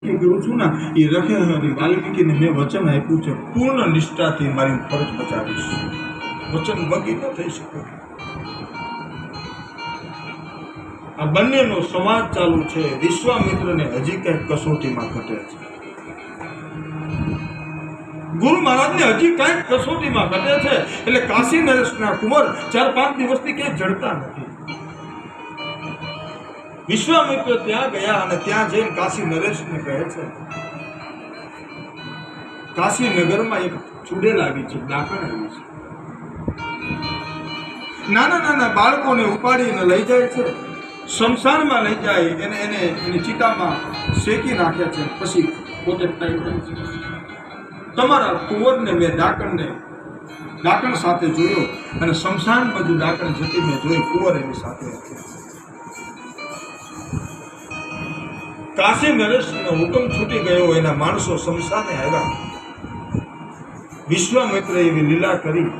કરું છું ને એ રખે વાલ્મીકીને મેં વચન આપ્યું છે, પૂર્ણ નિષ્ઠાથી મારી ફરજ બચાવીશ. વચન વગી ન થઈ શકે. આ બંનેનો સંવાદ ચાલુ છે. વિશ્વામિત્રને હજી કઈક કસોટીમાં ઘટે છે. ગુરુ મહારાજને હજી કઈક કસોટીમાં ઘટે છે. એટલે કાશી નરેશના કુંવર 4-5 દિવસથી ક્યાંય જડતા નથી. વિશ્વામિત્ર ત્યાં ગયા અને ત્યાં જઈને કાશી નરેશને કહે છે, કાશી નગરમાં એક ચૂડેલ આવી છે, ડાકણ આવી છે. નાના નાના બાળકોને ઉપાડીને લઈ જાય છે, શમશાનમાં લઈ જાય, એની ચિતામાં શેકી નાખે છે, પછી પોતે ખાઈ જાય છે. તમારા કુંવરને મેં ડાકણ સાથે જોયો અને શમશાન બાજુ ડાકણ જતી મેં જોઈ, કુંવર એની સાથે હતી. કાશી નરેશનો હુકમ છૂટી ગયો. એના માણસો શમશાને આવ્યા. વિશ્વામિત્રએ એવી લીલા કરી.